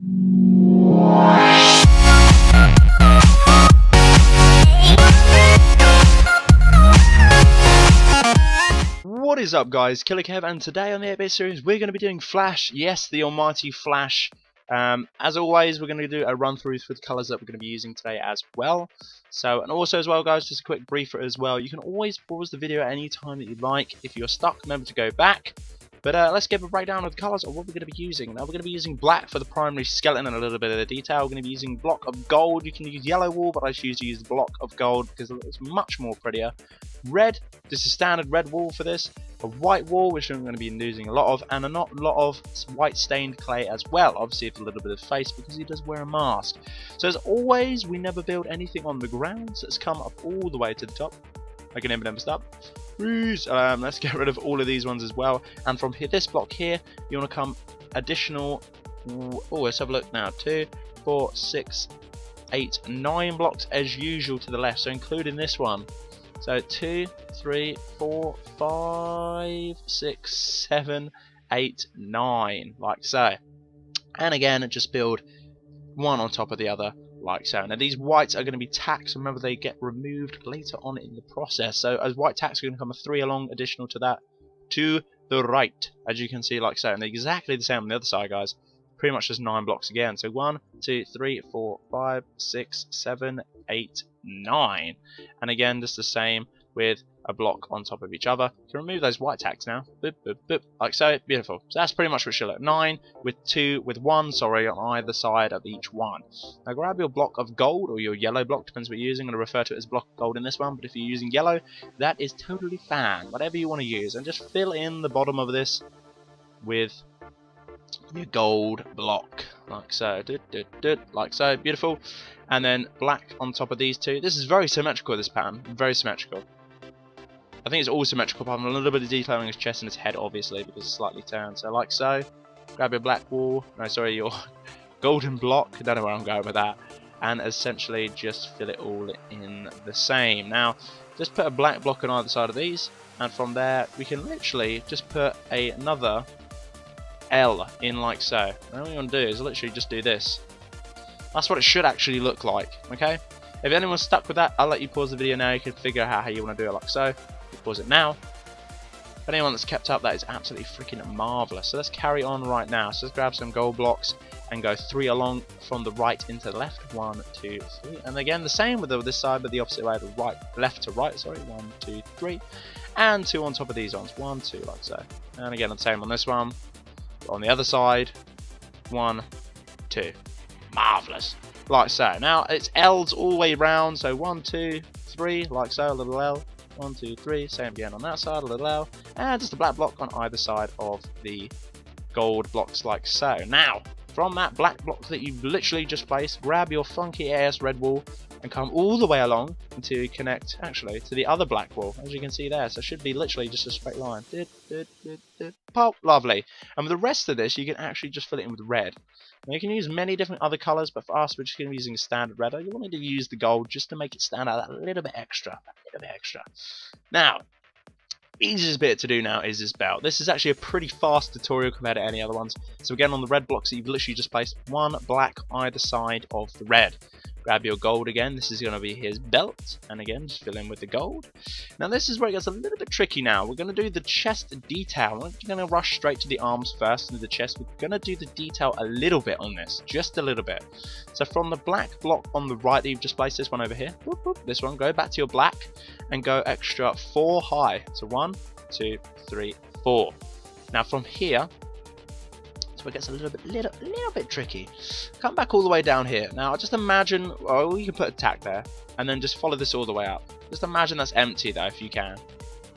What is up, guys? Killerkev, and today on the 8-bit series we're going to be doing Flash. Yes, the almighty Flash. As always, we're going to do a run through with the colours that we're going to be using today as well. And also as well, guys, just a quick briefer as well. You can always pause the video at any time that you like. If you're stuck, remember to go back. But let's give a breakdown of the colours of what we're going to be using. Now we're going to be using black for the primary skeleton and a little bit of the detail. We're going to be using block of gold. You can use yellow wool, but I choose to use block of gold because it's much more prettier. Red, this is standard red wool for this. A white wool, which I'm going to be using a lot of, and a lot of white stained clay as well. Obviously with a little bit of face because he does wear a mask. So as always, we never build anything on the ground, so let's come up all the way to the top. I can never stop. Let's get rid of all of these ones as well. And from here, this block here, you want to come additional. Oh, let's have a look now. 2, 4, 6, 8, 9 blocks as usual to the left. So including this one. So 2, 3, 4, 5, 6, 7, 8, 9, like so. And again, just build one on top of the other, like so. Now these whites are going to be tacks. Remember, they get removed later on in the process. So as white tacks are going to come a 3 along additional to that to the right, as you can see, like so. And they're exactly the same on the other side, guys. Pretty much just 9 blocks again. So 1, 2, 3, 4, 5, 6, 7, 8, 9. And again, just the same with a block on top of each other. You can remove those white tacks now. Boop, boop, boop, like so. Beautiful. So that's pretty much what it should look. 9 with 1 on either side of each one. Now grab your block of gold, or your yellow block, depends what you're using. I'm going to refer to it as block of gold in this one, but if you're using yellow, that is totally fine. Whatever you want to use. And just fill in the bottom of this with your gold block, like so, like so, beautiful. And then black on top of these two. This is very symmetrical, this pattern, very symmetrical. I think it's all symmetrical, apart from a little bit of detailing his chest and his head, obviously, because it's slightly turned. So like so, grab your black wool, no sorry, your golden block, I don't know where I'm going with that, and essentially just fill it all in the same. Now, just put a black block on either side of these, and from there, we can literally just put another L in like so. And all you want to do is literally just do this. That's what it should actually look like, okay? If anyone's stuck with that, I'll let you pause the video now. You can figure out how you want to do it like so. You pause it now. If anyone that's kept up, that is absolutely freaking marvellous. So let's carry on right now. So let's grab some gold blocks and go 3 along from the right into the left. 1, 2, 3. And again, the same with this side, but the opposite way, the left to right, sorry. 1, 2, 3. And 2 on top of these ones. 1, 2, like so. And again, the same on this one. On the other side, 1, 2. Marvellous. Like so. Now it's L's all the way round, so 1, 2, 3, like so, a little L. 1, 2, 3, same again on that side, a little L. And just a black block on either side of the gold blocks, like so. Now, from that black block that you've literally just placed, grab your funky ass red wool and come all the way along until you connect, actually, to the other black wool, as you can see there. So it should be literally just a straight line. Pop, lovely. And with the rest of this, you can actually just fill it in with red. Now you can use many different other colours, but for us, we're just going to be using a standard red. You wanted to use the gold just to make it stand out a little bit extra. Now, easiest bit to do now is this belt. This is actually a pretty fast tutorial compared to any other ones. So again, on the red blocks that you've literally just placed, 1 black either side of the red. Grab your gold again. This is going to be his belt, and again, just fill in with the gold. Now this is where it gets a little bit tricky now. We're going to do the chest detail. We're going to rush straight to the arms first and the chest. We're going to do the detail a little bit on this, just a little bit. So from the black block on the right that you've just placed, this one over here, this one, go back to your black and go extra 4 high. So 1, 2, 3, 4. Now from here, it gets a little bit tricky. Come back all the way down here. Now just imagine, oh, you can put a tack there and then just follow this all the way up. Just imagine that's empty though, if you can.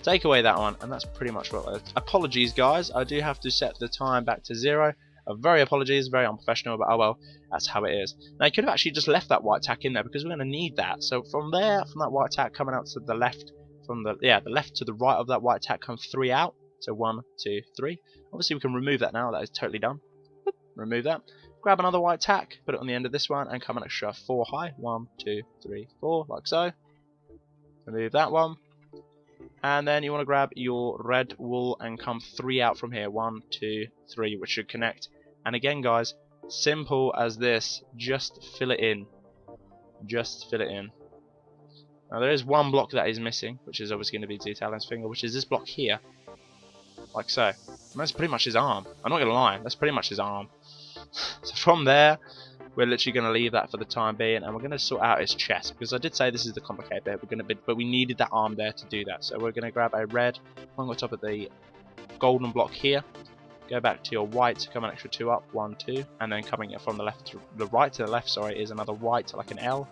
Take away that one, and that's pretty much what it is. Apologies guys, I do have to set the time back to 0. Very apologies, very unprofessional, but oh well, that's how it is. Now you could have actually just left that white tack in there because we're going to need that. So from there, from that white tack coming out to the left, from the left to the right of that white tack comes 3 out. So 1, 2, 3. Obviously we can remove that now, that is totally done. Remove that. Grab another white tack, put it on the end of this one, and come an extra 4 high. 1, 2, 3, 4, like so. Remove that one. And then you want to grab your red wool and come 3 out from here. 1, 2, 3, which should connect. And again guys, Simple as this. Just fill it in. Just fill it in. Now there is one block that is missing, which is obviously going to be Detailin's finger, which is this block here. Like so. And that's pretty much his arm. I'm not going to lie, that's pretty much his arm. So from there, we're literally going to leave that for the time being, and we're going to sort out his chest, because I did say this is the complicated bit. But we needed that arm there to do that. So we're going to grab a red, on top of the golden block here. Go back to your white, come an extra 2 up, 1, 2, and then coming from the left to the right to the left, sorry, is another white, like an L.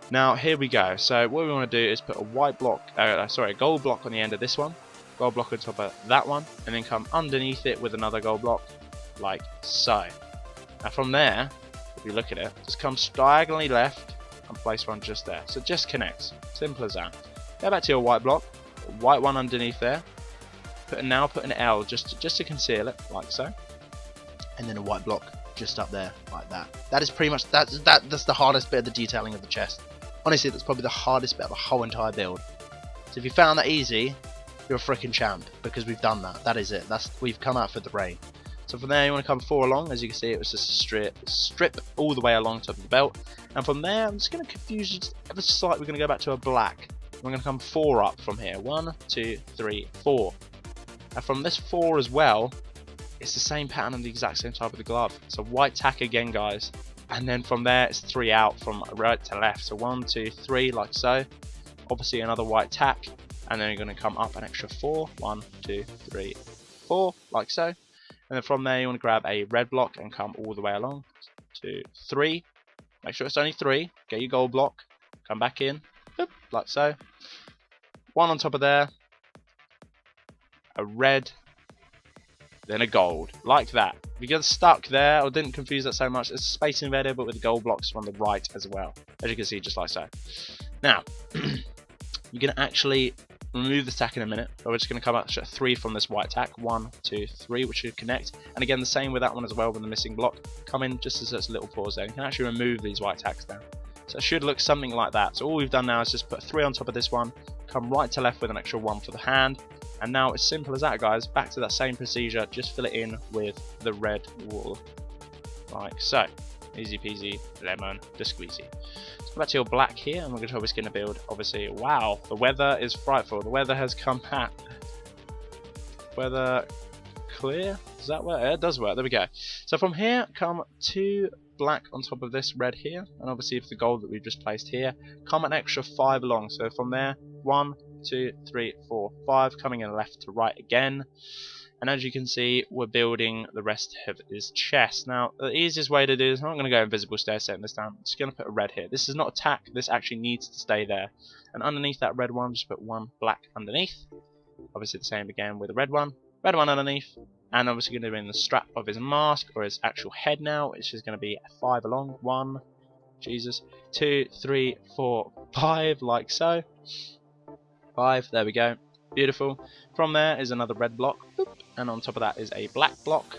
Now here we go. So what we want to do is put a white block, a gold block on the end of this one, gold block on top of that one, and then come underneath it with another gold block, like so. Now from there, if you look at it, just come diagonally left and place one just there. So it just connects. Simple as that. Go back to your white block, white one underneath there. Now put an L just to conceal it, like so. And then a white block just up there, like that. That is pretty much that's the hardest bit of the detailing of the chest. Honestly, that's probably the hardest bit of the whole entire build. So if you found that easy, you're a freaking champ, because we've done that. That is it. We've come out for the rain. So from there, you want to come 4 along. As you can see, it was just a strip all the way along top of the belt. And from there, I'm just going to confuse you just ever so slightly. We're going to go back to a black. We're going to come 4 up from here. 1, 2, 3, 4. And from this 4 as well, it's the same pattern and the exact same type of the glove. So white tack again, guys. And then from there, it's 3 out from right to left. So 1, 2, 3, like so. Obviously another white tack. And then you're going to come up an extra 4. 1, 2, 3, 4, like so. And then from there, you want to grab a red block and come all the way along. 2, 3. Make sure it's only 3. Get your gold block. Come back in. Boop, like so. 1 on top of there. A red, then a gold, like that. If you get stuck there, or didn't confuse that so much, it's Space Invader, but with the gold blocks from the right as well, as you can see, just like so. Now, you're going to actually remove the tack in a minute, but we're just going to come up to 3 from this white tack, 1, 2, 3, which should connect, and again the same with that one as well, with the missing block. Come in just as there's a little pause there, you can actually remove these white tacks down. So it should look something like that. So all we've done now is just put 3 on top of this one, come right to left with an extra 1 for the hand. And now it's simple as that, guys. Back to that same procedure, just fill it in with the red wool, like so. Easy peasy, lemon, just squeezy. Let's go back to your black here, and we're going to build, obviously, wow, the weather is frightful. The weather has come back. Weather clear? Does that work? It does work, there we go. So from here, come 2 black on top of this red here, and obviously for the gold that we've just placed here, come an extra 5 along. So from there, 1, 2, 3, 4, 5, coming in left to right again. And as you can see, we're building the rest of his chest. Now, the easiest way to do this, I'm not going to go invisible stair setting this down. I'm just going to put a red here. This is not a tack, this actually needs to stay there. And underneath that red one, just put 1 black underneath. Obviously the same again with the red one underneath. And obviously going to be in the strap of his mask, or his actual head now, which is going to be 5 along. 1, Jesus, 2, 3, 4, 5, like so. 5, there we go, beautiful. From there is another red block, boop, and on top of that is a black block.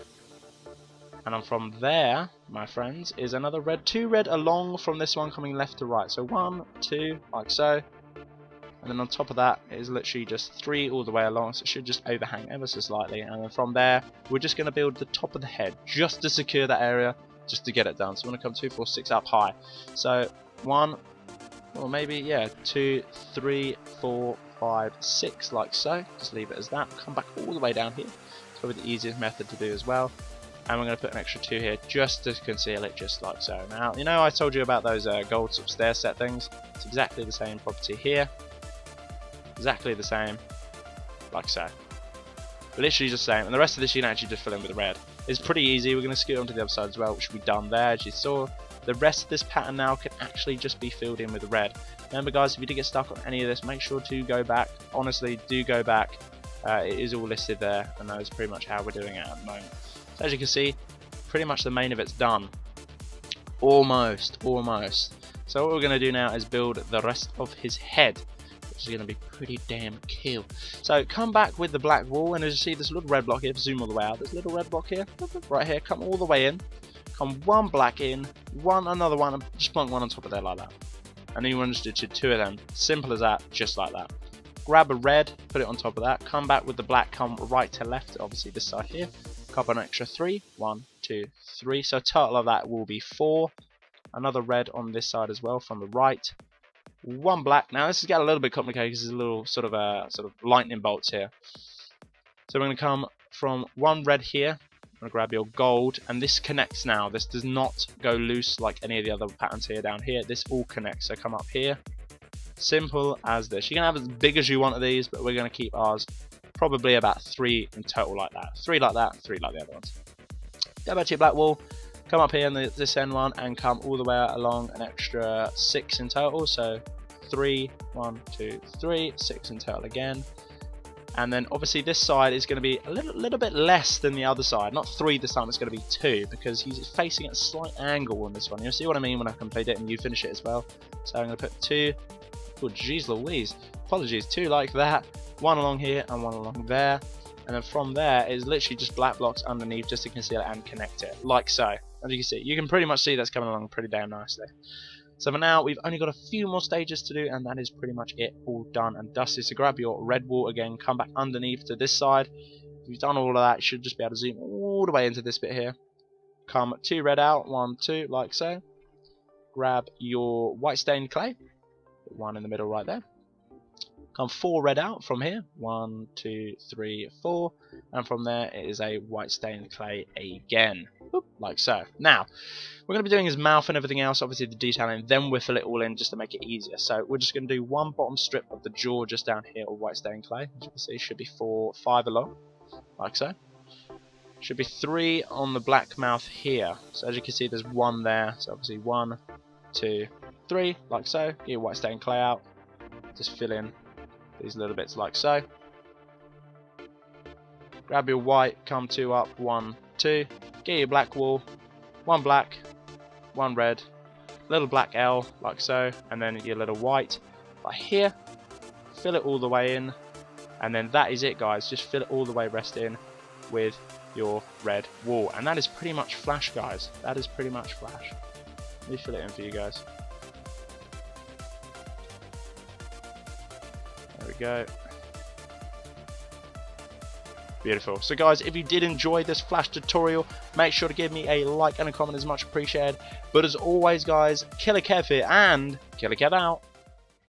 And from there, my friends, is another red, 2 red along from this one, coming left to right. So 1, 2, like so. And then on top of that is literally just 3 all the way along, so it should just overhang ever so slightly. And then from there, we're just going to build the top of the head, just to secure that area, just to get it done. So we're going to come 2, 4, 6 up high. So 1, or maybe, yeah, 2, 3, 4, 5, 6, like so. Just leave it as that. Come back all the way down here. It's probably the easiest method to do as well. And we're going to put an extra 2 here just to conceal it, just like so. Now, you know I told you about those gold sort of stair set things? It's exactly the same property here. Exactly the same, like so. Literally just the same. And the rest of this you can actually just fill in with the red. It's pretty easy. We're going to scoot onto the other side as well, which we've done there, as you saw. The rest of this pattern now can actually just be filled in with the red. Remember, guys, if you did get stuck on any of this, make sure to go back. Honestly, do go back. It is all listed there, and that is pretty much how we're doing it at the moment. So as you can see, pretty much the main of it's done. Almost. So what we're going to do now is build the rest of his head, which is going to be pretty damn cool. So come back with the black wool, and as you see this little red block here, zoom all the way out, this little red block here, right here, come all the way in. Come 1 black in, another one, and just plonk 1 on top of there like that. And then you want to do 2 of them. Simple as that, just like that. Grab a red, put it on top of that, come back with the black, come right to left, obviously this side here. Couple an extra 3, 1, 2, 3. So a total of that will be 4. Another red on this side as well from the right. 1 black. Now this is getting a little bit complicated because there's a little sort of lightning bolts here. So we're going to come from 1 red here. I'm going to grab your gold, and this connects now. This does not go loose like any of the other patterns here down here. This all connects. So come up here. Simple as this. You can have as big as you want of these, but we're going to keep ours probably about 3 in total like that. 3 like that, 3 like the other ones. Go back to your black wall. Come up here in this end one and come all the way along an extra 6 in total. So 3, 1, 2, 3, 6 in total again. And then obviously this side is going to be a little bit less than the other side. Not 3 this time, it's going to be 2 because he's facing at a slight angle on this one. You'll see what I mean when I complete it and you finish it as well. So I'm going to put 2. Oh jeez Louise. Apologies. 2 like that. 1 along here and 1 along there. And then from there is literally just black blocks underneath just to conceal it and connect it. Like so. As you can see, you can pretty much see that's coming along pretty damn nicely. So for now, we've only got a few more stages to do, and that is pretty much it, all done and dusted. So grab your red wall again, come back underneath to this side. If you've done all of that, you should just be able to zoom all the way into this bit here. Come 2 red out, 1, 2, like so. Grab your white stained clay, put 1 in the middle right there. Come 4 red out from here, 1, 2, 3, 4, and from there it is a white stained clay again, like so. Now, we're going to be doing his mouth and everything else, obviously the detailing, then we'll fill it all in just to make it easier. So we're just going to do 1 bottom strip of the jaw just down here of white stained clay. As you can see, should be 5 along, like so. Should be 3 on the black mouth here. So as you can see, there's 1 there. So obviously 1, 2, 3, like so. Get your white stained clay out, just fill in these little bits like so. Grab your white, come 2 up, 1, 2. Get your black wall, 1 black, 1 red, little black L like so, and then your little white right here. Fill it all the way in, and then that is it, guys. Just fill it all the way rest in with your red wall, and that is pretty much Flash, guys. That is pretty much Flash. Let me fill it in for you guys. There we go. Beautiful. So guys, if you did enjoy this Flash tutorial, make sure to give me a like and a comment, as much appreciated. But as always guys, Killerkev here, and Killerkev out.